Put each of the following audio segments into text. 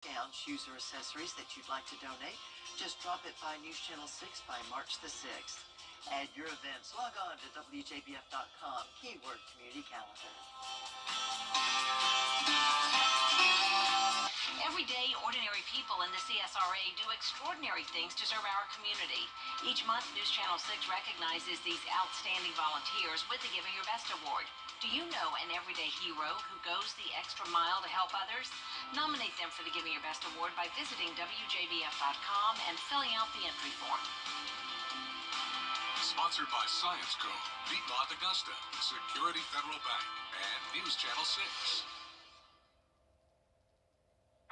Down shoes or accessories that you'd like to donate, just drop it by News Channel 6 by March the 6th. Add your events. Log on to WJBF.com, keyword community calendar. Every day, ordinary people in the CSRA do extraordinary things to serve our community. Each month, News Channel 6 recognizes these outstanding volunteers with the Giving Your Best Award. Do you know an everyday hero who goes the extra mile to help others? Nominate them for the Giving Your Best Award by visiting WJBF.com and filling out the entry form. Sponsored by Science Co., Piedmont Augusta, Security Federal Bank, and News Channel 6.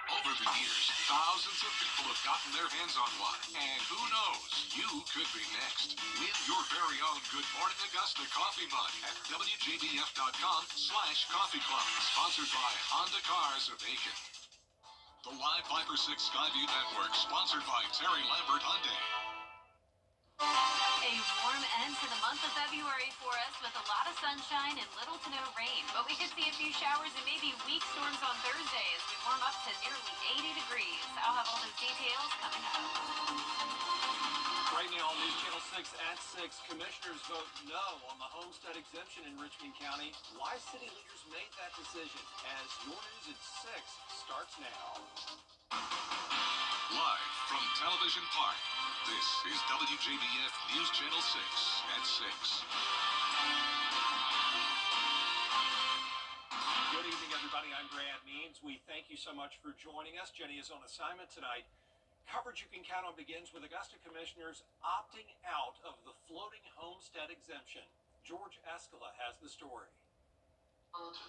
Over the years, thousands of people have gotten their hands on one. And who knows, you could be next. Win your very own Good Morning Augusta coffee mug at WJBF.com/coffee club. Sponsored by Honda Cars of Aiken. The Live Viper 6 Skyview Network, sponsored by Terry Lambert Hyundai. A warm end to the month of February for us with a lot of sunshine and little to no rain. But we could see a few showers and maybe weak storms on Thursday as we warm up to nearly 80 degrees. I'll have all those details coming up. Right now on News Channel 6 at 6, commissioners vote no on the homestead exemption in Richmond County. Why city leaders made that decision as Your News at 6 starts now. Live from Television Park, this is WJBF News Channel 6 at 6. Good evening, everybody. I'm Brad Means. We thank you so much for joining us. Jenny is on assignment tonight. Coverage you can count on begins with Augusta commissioners opting out of the floating homestead exemption. George Escala has the story.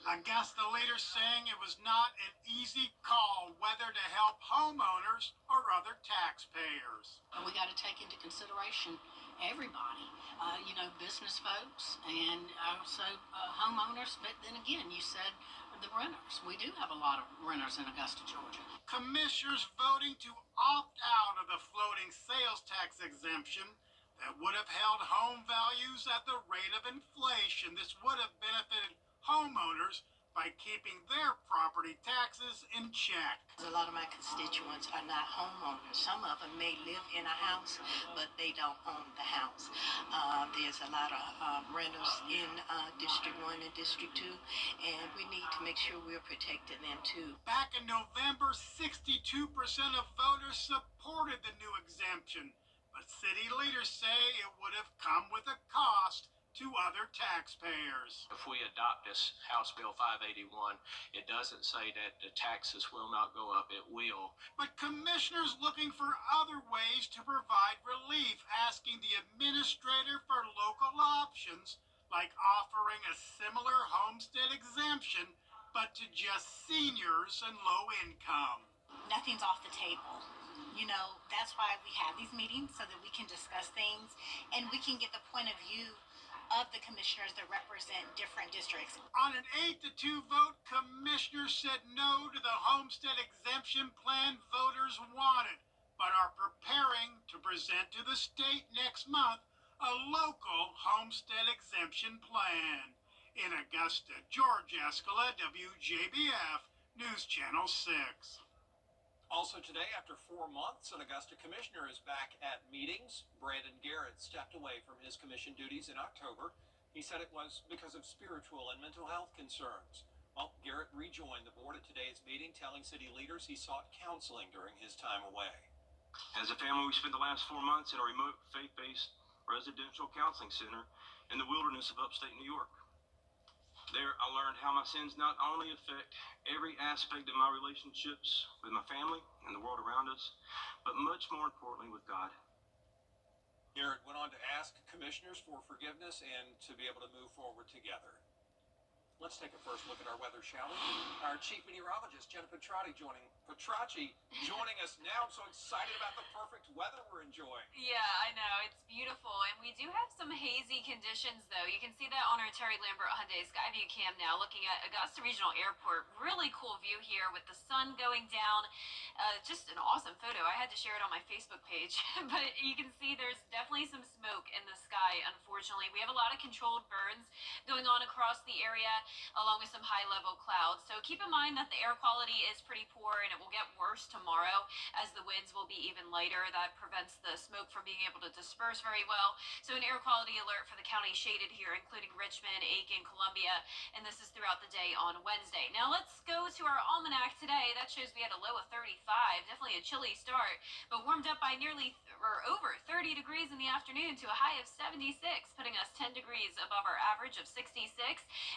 Augusta leaders saying it was not an easy call whether to help homeowners or other taxpayers. We got to take into consideration everybody, business folks and also homeowners. But then again, you said the renters. We do have a lot of renters in Augusta, Georgia. Commissioners voting to opt out of the floating sales tax exemption that would have held home values at the rate of inflation. This would have benefited homeowners by keeping their property taxes in check. A lot of my constituents are not homeowners. Some of them may live in a house, but they don't own the house. There's a lot of renters in District 1 and District 2, and we need to make sure we're protecting them too. Back in November, 62% of voters supported the new exemption, but city leaders say it would have come with a cost to other taxpayers. If we adopt this House Bill 581, it doesn't say that the taxes will not go up. It will. But commissioners looking for other ways to provide relief, asking the administrator for local options, like offering a similar homestead exemption, but to just seniors and low income. Nothing's off the table. That's why we have these meetings, so that we can discuss things and we can get the point of view of the commissioners that represent different districts. On an 8-2 vote, commissioners said no to the homestead exemption plan voters wanted, but are preparing to present to the state next month a local homestead exemption plan. In Augusta, George Escala, WJBF, News Channel 6. Also today, after 4 months, an Augusta commissioner is back at meetings. Brandon Garrett stepped away from his commission duties in October. He said it was because of spiritual and mental health concerns. Well, Garrett rejoined the board at today's meeting, telling city leaders he sought counseling during his time away. As a family, we spent the last 4 months at a remote faith-based residential counseling center in the wilderness of upstate New York. There, I learned how my sins not only affect every aspect of my relationships with my family and the world around us, but much more importantly with God. Garrett went on to ask commissioners for forgiveness and to be able to move forward together. Let's take a first look at our weather, shall we? Our chief meteorologist, Jenna Petracci, joining us now. I'm so excited about the perfect weather we're enjoying. Yeah, I know. It's beautiful. And we do have some hazy conditions, though. You can see that on our Terry Lambert Hyundai Skyview cam now, looking at Augusta Regional Airport. Really cool view here with the sun going down. Just an awesome photo. I had to share it on my Facebook page, but you can see there's definitely some smoke in the sky, unfortunately. We have a lot of controlled burns going on across the area, along with some high-level clouds. So keep in mind that the air quality is pretty poor, and it will get worse tomorrow as the winds will be even lighter. That prevents the smoke from being able to disperse very well. So an air quality alert for the county shaded here, including Richmond, Aiken, Columbia, and this is throughout the day on Wednesday. Now let's go to our almanac today. That shows we had a low of 35. Definitely a chilly start, but warmed up by nearly or over 30 degrees in the afternoon to a high of 76, putting us 10 degrees above our average of 66.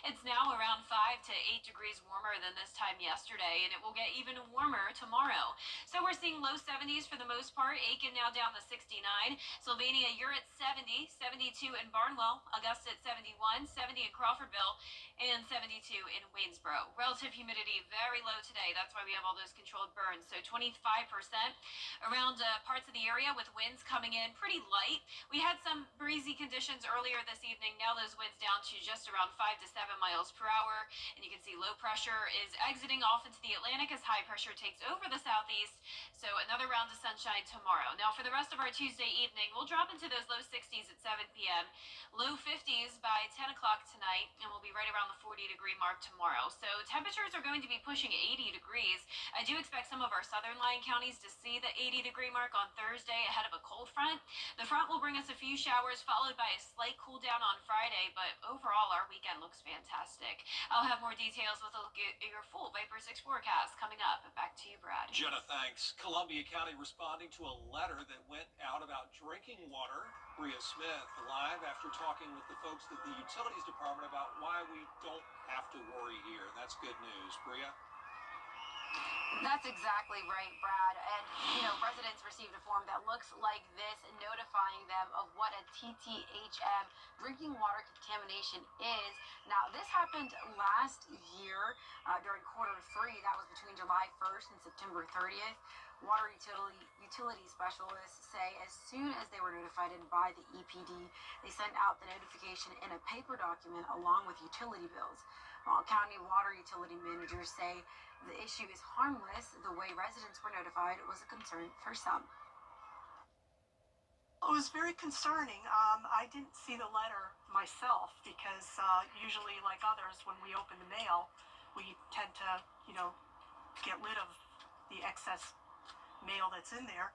It's now around 5 to 8 degrees warmer than this time yesterday, and it will get even warmer tomorrow. So we're seeing low 70s for the most part. Aiken now down to 69. Sylvania, you're at 70, 72 in Barnwell, Augusta at 71, 70 in Crawfordville, and 72 in Waynesboro. Relative humidity very low today. That's why we have all those controlled burns. So 25% around parts of the area with winds coming in pretty light. We had some breezy conditions earlier this evening. Now those winds down to just around 5 to 7 miles per hour. And you can see low pressure is exiting off into the Atlantic as high pressure takes over the southeast. So another round of sunshine tomorrow. Now for the rest of our Tuesday evening, we'll drop into those low 60s at 7 p.m. Low 50s by 10 o'clock tonight, and we'll be right around the 40-degree mark tomorrow. So temperatures are going to be pushing 80 degrees. I do expect some of our southern lying counties to see the 80-degree mark on Thursday ahead of a cold front. The front will bring us a few showers, followed by a slight cool down on Friday, but overall our weekend looks fantastic. I'll have more details with a look at your full Viper 6 forecast coming up. Back to you, Brad. Jenna, thanks. Columbia County responding to a letter that went out about drinking water. Bria Smith live after talking with the folks at the Utilities Department about why we don't have to worry here. That's good news. Bria? That's exactly right, Brad. And, residents received a form that looks like this, notifying them of what a TTHM drinking water contamination is. Now, this happened last year during Q3. That was between July 1st and September 30th. Water utility specialists say as soon as they were notified by the EPD, they sent out the notification in a paper document along with utility bills. While county water utility managers say the issue is harmless, the way residents were notified was a concern for some. It was very concerning. I didn't see the letter myself because usually, like others, when we open the mail, we tend to, get rid of the excess mail that's in there.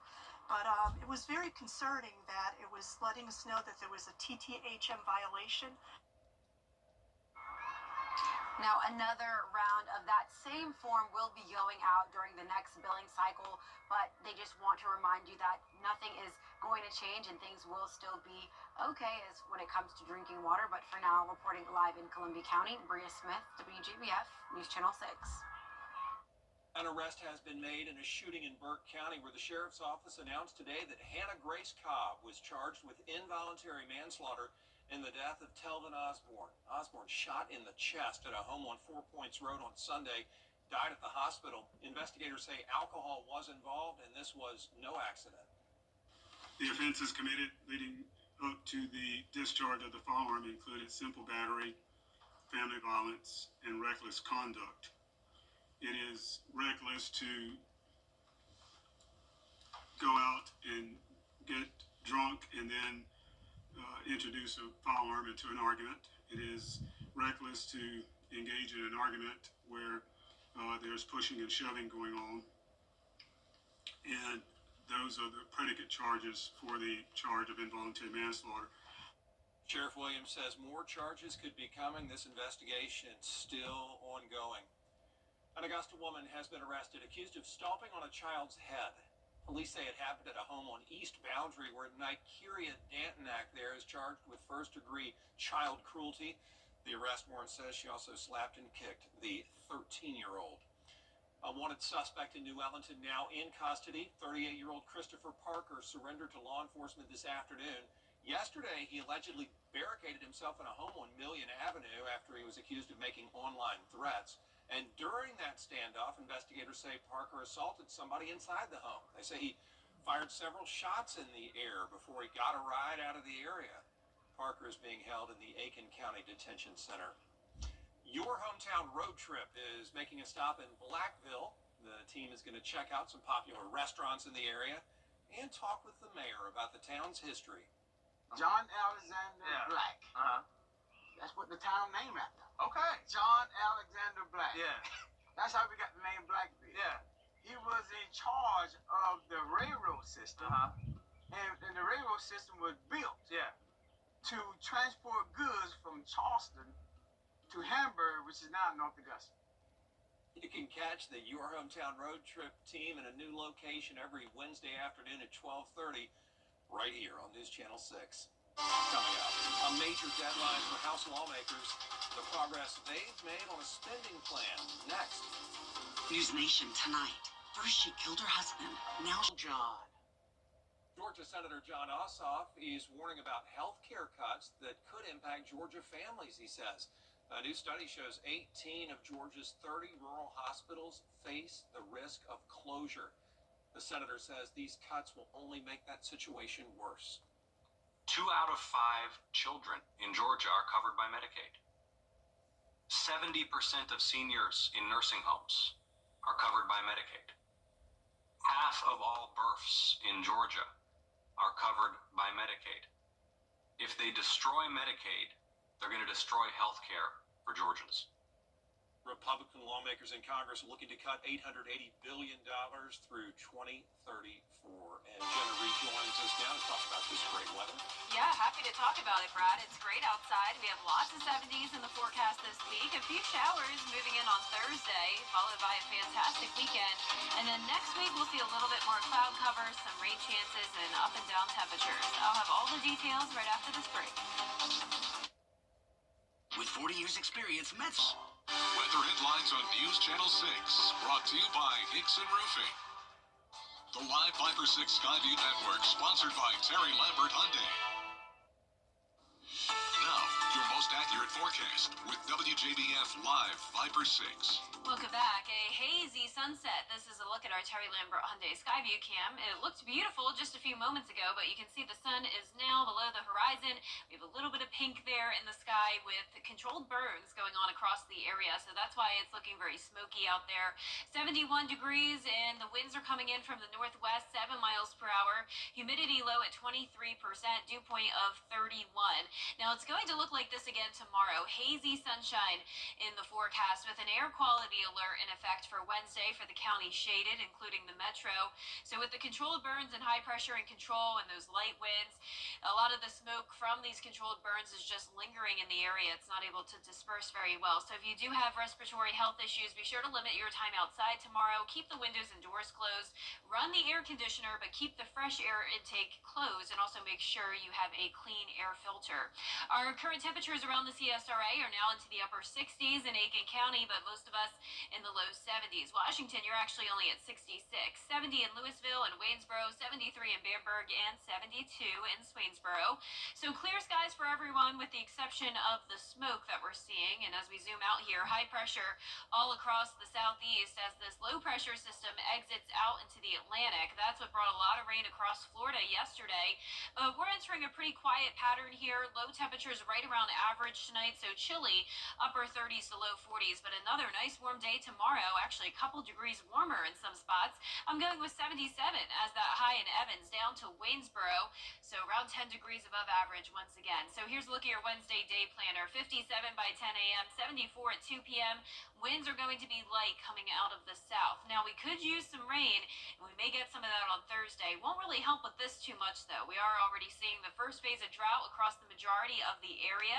But it was very concerning that it was letting us know that there was a TTHM violation. Now, another round of that same form will be going out during the next billing cycle, but they just want to remind you that nothing is going to change and things will still be okay as when it comes to drinking water. But for now, reporting live in Columbia County, Bria Smith, WJBF, News Channel 6. An arrest has been made in a shooting in Burke County where the sheriff's office announced today that Hannah Grace Cobb was charged with involuntary manslaughter in the death of Telvin Osborne. Osborne shot in the chest at a home on 4 Points Road on Sunday, died at the hospital. Investigators say alcohol was involved and this was no accident. The offenses committed leading up to the discharge of the firearm included simple battery, family violence, and reckless conduct. It is reckless to go out and get drunk and then introduce a firearm into an argument. It is reckless to engage in an argument where there's pushing and shoving going on. And those are the predicate charges for the charge of involuntary manslaughter. Sheriff Williams says more charges could be coming. This investigation still ongoing. An Augusta woman has been arrested accused of stomping on a child's head. Police say it happened at a home on East Boundary where Nikeria Dantonak there is charged with first-degree child cruelty. The arrest warrant says she also slapped and kicked the 13-year-old. A wanted suspect in New Ellington now in custody. 38-year-old Christopher Parker surrendered to law enforcement this afternoon. Yesterday, he allegedly barricaded himself in a home on Million Avenue after he was accused of making online threats. And during that standoff, investigators say Parker assaulted somebody inside the home. They say he fired several shots in the air before he got a ride out of the area. Parker is being held in the Aiken County Detention Center. Your hometown road trip is making a stop in Blackville. The team is going to check out some popular restaurants in the area and talk with the mayor about the town's history. John Alexander Black. That's what the town named after. Okay. John Alexander Black. Yeah. That's how we got the name Blackbeard. Yeah. He was in charge of the railroad system, and the railroad system was built to transport goods from Charleston to Hamburg, which is now North Augusta. You can catch the Your Hometown Road Trip team in a new location every Wednesday afternoon at 12:30 right here on News Channel 6. Coming up, a major deadline for House lawmakers, the progress they've made on a spending plan. Next. News Nation tonight. First she killed her husband, now John. Georgia Senator John Ossoff is warning about health care cuts that could impact Georgia families, he says. A new study shows 18 of Georgia's 30 rural hospitals face the risk of closure. The senator says these cuts will only make that situation worse. 2 out of 5 children in Georgia are covered by Medicaid. 70% of seniors in nursing homes are covered by Medicaid. Half of all births in Georgia are covered by Medicaid. If they destroy Medicaid, they're going to destroy health care for Georgians. Republican lawmakers in Congress are looking to cut $880 billion through 2034. And Jenna rejoins us now to talk about this great weather. Yeah, happy to talk about it, Brad. It's great outside. We have lots of 70s in the forecast this week. A few showers moving in on Thursday, followed by a fantastic weekend. And then next week, we'll see a little bit more cloud cover, some rain chances, and up and down temperatures. I'll have all the details right after this break. with 40 years experience, Mets. Weather headlines on News Channel 6, brought to you by Hickson Roofing. The live Viper 6 Skyview Network, sponsored by Terry Lambert Hyundai. Now, your most accurate forecast with WJBF Live Viper 6. Welcome back. A hazy sunset. This is a look at our Terry Lambert Hyundai Skyview cam. It looked beautiful just a few moments ago, but you can see the sun is now below the horizon. We have a little bit of pink there in the sky with controlled burns going on across the area, so that's why it's looking very smoky out there. 71 degrees, and the winds are coming in from the northwest, 7 miles per hour. Humidity low at 23%, dew point of 31. Now, it's going to look like this again tomorrow. Hazy sunshine in the forecast with an air quality alert in effect for Wednesday for the county shaded, including the metro. So with the controlled burns and high pressure in control and those light winds, a lot of the smoke from these controlled burns is just lingering in the area. It's not able to disperse very well. So if you do have respiratory health issues, be sure to limit your time outside tomorrow. Keep the windows and doors closed. Run the air conditioner, but keep the fresh air intake closed, and also make sure you have a clean air filter. Our current temperatures around the CSRA are now into the upper 60s in Aiken County, but most of us in the low 70s. Washington, you're actually only at 66. 70 in Louisville and Waynesboro, 73 in Bamberg, and 72 in Swainsboro. So clear skies for everyone with the exception of the smoke that we're seeing. And as we zoom out here, high pressure all across the southeast as this low pressure system exits out into the Atlantic. That's what brought a lot of rain across Florida yesterday. But we're entering a pretty quiet pattern here. Low temperatures right around average tonight, so chilly, upper 30s to low 40s. But another nice warm day tomorrow, actually a couple degrees warmer in some spots. I'm going with 77 as that high in Evans down to Waynesboro, so around 10 degrees above average once again. So here's a look at your Wednesday day planner. 57 by 10 a.m., 74 at 2 p.m. Winds are going to be light coming out of the south. Now, we could use some rain, and we may get some of that on Thursday. Won't really help with this too much, though. We are already seeing the first phase of drought across the majority of the area,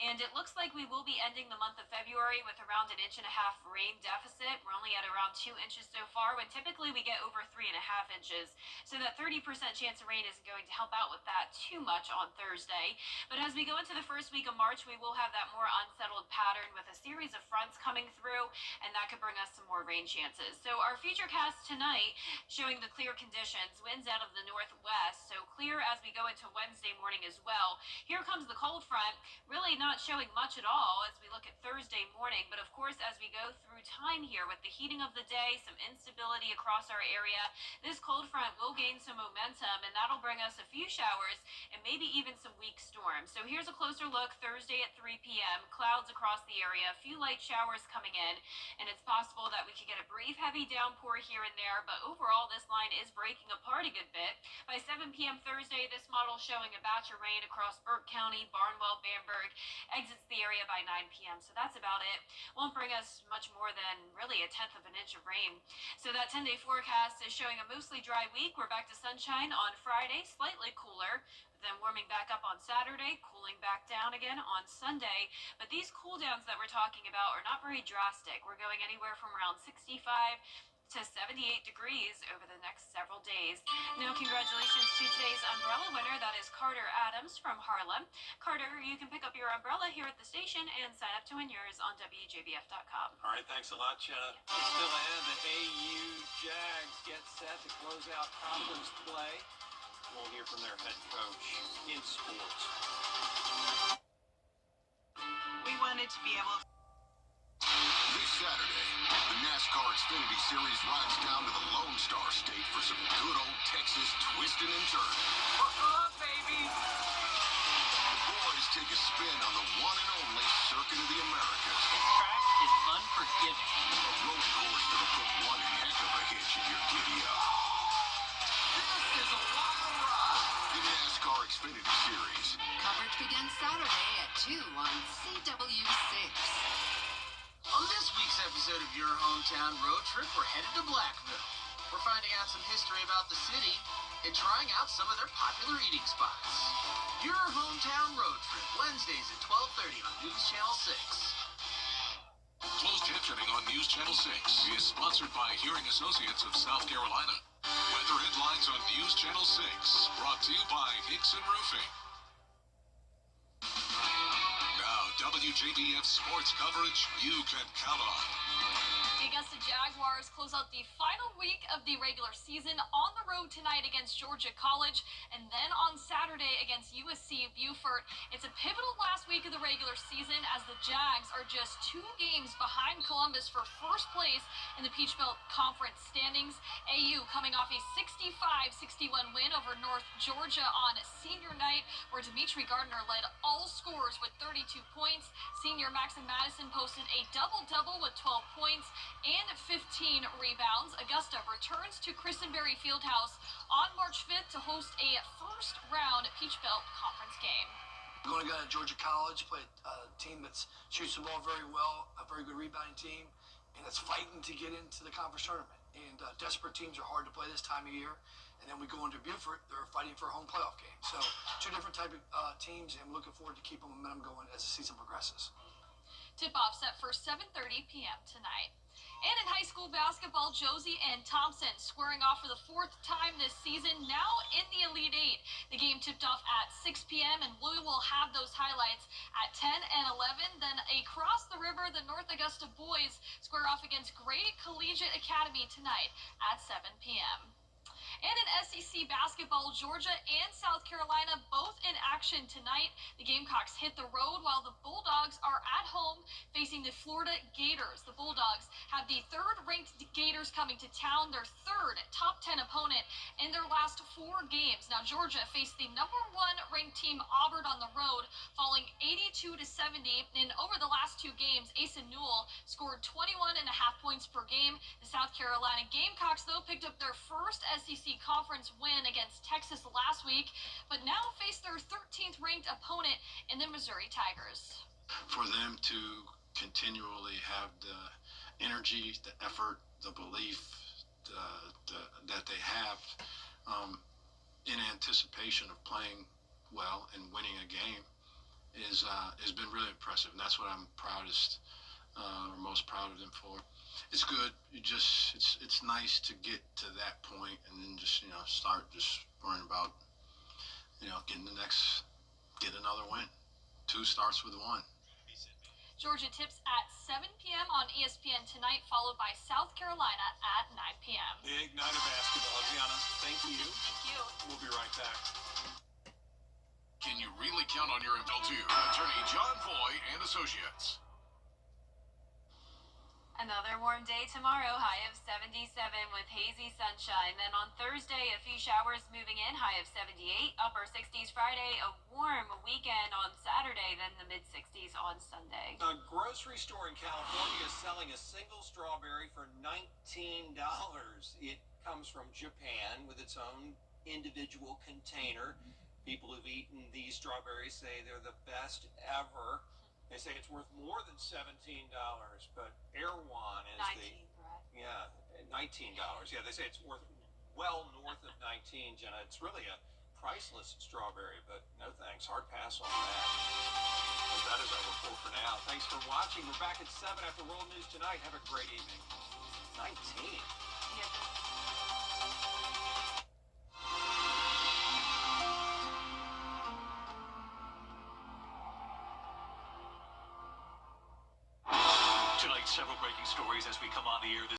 and it looks like we will be ending the month of February with around an 1.5 inch rain deficit. We're only at around 2 inches so far, when typically we get over 3.5 inches. So that 30% chance of rain isn't going to help out with that too much on Thursday. But as we go into the first week of March, we will have that more unsettled pattern with a series of fronts coming through, and that could bring us some more rain chances. So our futurecast tonight showing the clear conditions. Winds out of the northwest, so clear as we go into Wednesday morning as well. Here comes the cold front, really not showing much at all as we look at Thursday morning. But of course, as we go through time here with the heating of the day, some instability across our area, this cold front will gain some momentum, and that'll bring us a few showers and maybe even some weak storms. So here's a closer look Thursday at 3 p.m. Clouds across the area, a few light showers coming in, and it's possible that we could get a brief heavy downpour here and there, but overall this line is breaking apart a good bit. By 7 p.m. Thursday, this model showing a batch of rain across Burke County, Barnwell, Bamberg, exits the area by 9 p.m. So that's about it. Won't bring us much more than really a tenth of an inch of rain. So that 10-day forecast is showing a mostly dry week. We're back to sunshine on Friday, slightly cooler, then warming back up on Saturday, cooling back down again on Sunday. But these cool downs that we're talking about are not very drastic. We're going anywhere from around 65 to 78 degrees over the next several days. Now, congratulations to today's umbrella winner. That is Carter Adams from Harlem. Carter, you can pick up your umbrella here at the station and sign up to win yours on WJBF.com. All right, thanks a lot, Jenna. Still ahead, the AU Jags get set to close out conference play. We'll hear from their head coach in sports. We wanted to be able to. This Saturday, the NASCAR Xfinity Series rides down to the Lone Star State for some good old Texas twisting and turning. Baby! The boys take a spin on the one and only Circuit of the Americas. This track is unforgiving. A road course that'll put one heck of a hitch in your giddy up. This is a wild ride. The NASCAR Xfinity Series. Coverage begins Saturday at 2 on CW6. On this week's episode of Your Hometown Road Trip, we're headed to Blackville. We're finding out some history about the city and trying out some of their popular eating spots. Your Hometown Road Trip, Wednesdays at 12:30 on News Channel 6. Closed captioning on News Channel 6 is sponsored by Hearing Associates of South Carolina. Weather headlines on News Channel 6, brought to you by Hickson Roofing. Now, WJBF sports coverage you can count on. The Augusta Jaguars close out the final week of the regular season on the road tonight against Georgia College, and then on Saturday against USC Beaufort. It's a pivotal last week of the regular season as the Jags are just 2 games behind Columbus for first place in the Peach Belt Conference standings. AU coming off a 65-61 win over North Georgia on senior night, where Demetri Gardner led all scorers with 32 points. Senior Maxon Madison posted a double-double with 12 points and 15 rebounds. Augusta returns to Christenberry Fieldhouse on March 5th to host a first-round Peach Belt Conference game. We're going to go to Georgia College, play a team that shoots the ball very well, a very good rebounding team, and it's fighting to get into the conference tournament. And desperate teams are hard to play this time of year. And then we go into Beaufort, they're fighting for a home playoff game. So 2 different type of teams, and we're looking forward to keeping momentum going as the season progresses. Tip-off set for 7:30 p.m. tonight. And in high school basketball, Josie and Thompson squaring off for the 4th time this season, now in the Elite Eight. The game tipped off at 6 p.m., and we will have those highlights at 10 and 11. Then across the river, the North Augusta boys square off against Gray Collegiate Academy tonight at 7 p.m. And in SEC basketball, Georgia and South Carolina both in action tonight. The Gamecocks hit the road while the Bulldogs are at home facing the Florida Gators. The Bulldogs have the 3rd-ranked Gators coming to town, their 3rd top 10 opponent in their last 4 games. Now, Georgia faced the number 1 ranked team Auburn on the road, falling 82-70. And over the last 2 games, Asa Newell scored 21.5 points per game. The South Carolina Gamecocks, though, picked up their first SEC Conference win against Texas last week, but now face their 13th ranked opponent in the Missouri Tigers. For them to continually have the energy, the effort, the belief that they have in anticipation of playing well and winning a game has been really impressive, and that's what I'm proudest or most proud of them for. It's good. It's nice to get to that point and then just start just worrying about get another win. 2 starts with 1. Georgia tips at 7 p.m. on ESPN tonight, followed by South Carolina at 9 p.m. Big night of basketball Thank you. Thank you. We'll be right back. Can you really count on your ML2? Attorney John Foy and Associates. Another warm day tomorrow, high of 77 with hazy sunshine. Then on Thursday, a few showers moving in, high of 78. Upper 60s Friday, a warm weekend on Saturday, then the mid 60s on Sunday. A grocery store in California is selling a single strawberry for $19. It comes from Japan with its own individual container. People who've eaten these strawberries say they're the best ever. They say it's worth more than $17, but Erewhon is $19. Yeah, they say it's worth well north of 19, Jenna. It's really a priceless strawberry, but no thanks. Hard pass on that. But that is our report for now. Thanks for watching. We're back at 7 after World News Tonight. Have a great evening. 19. Tonight, several breaking stories as we come on the air this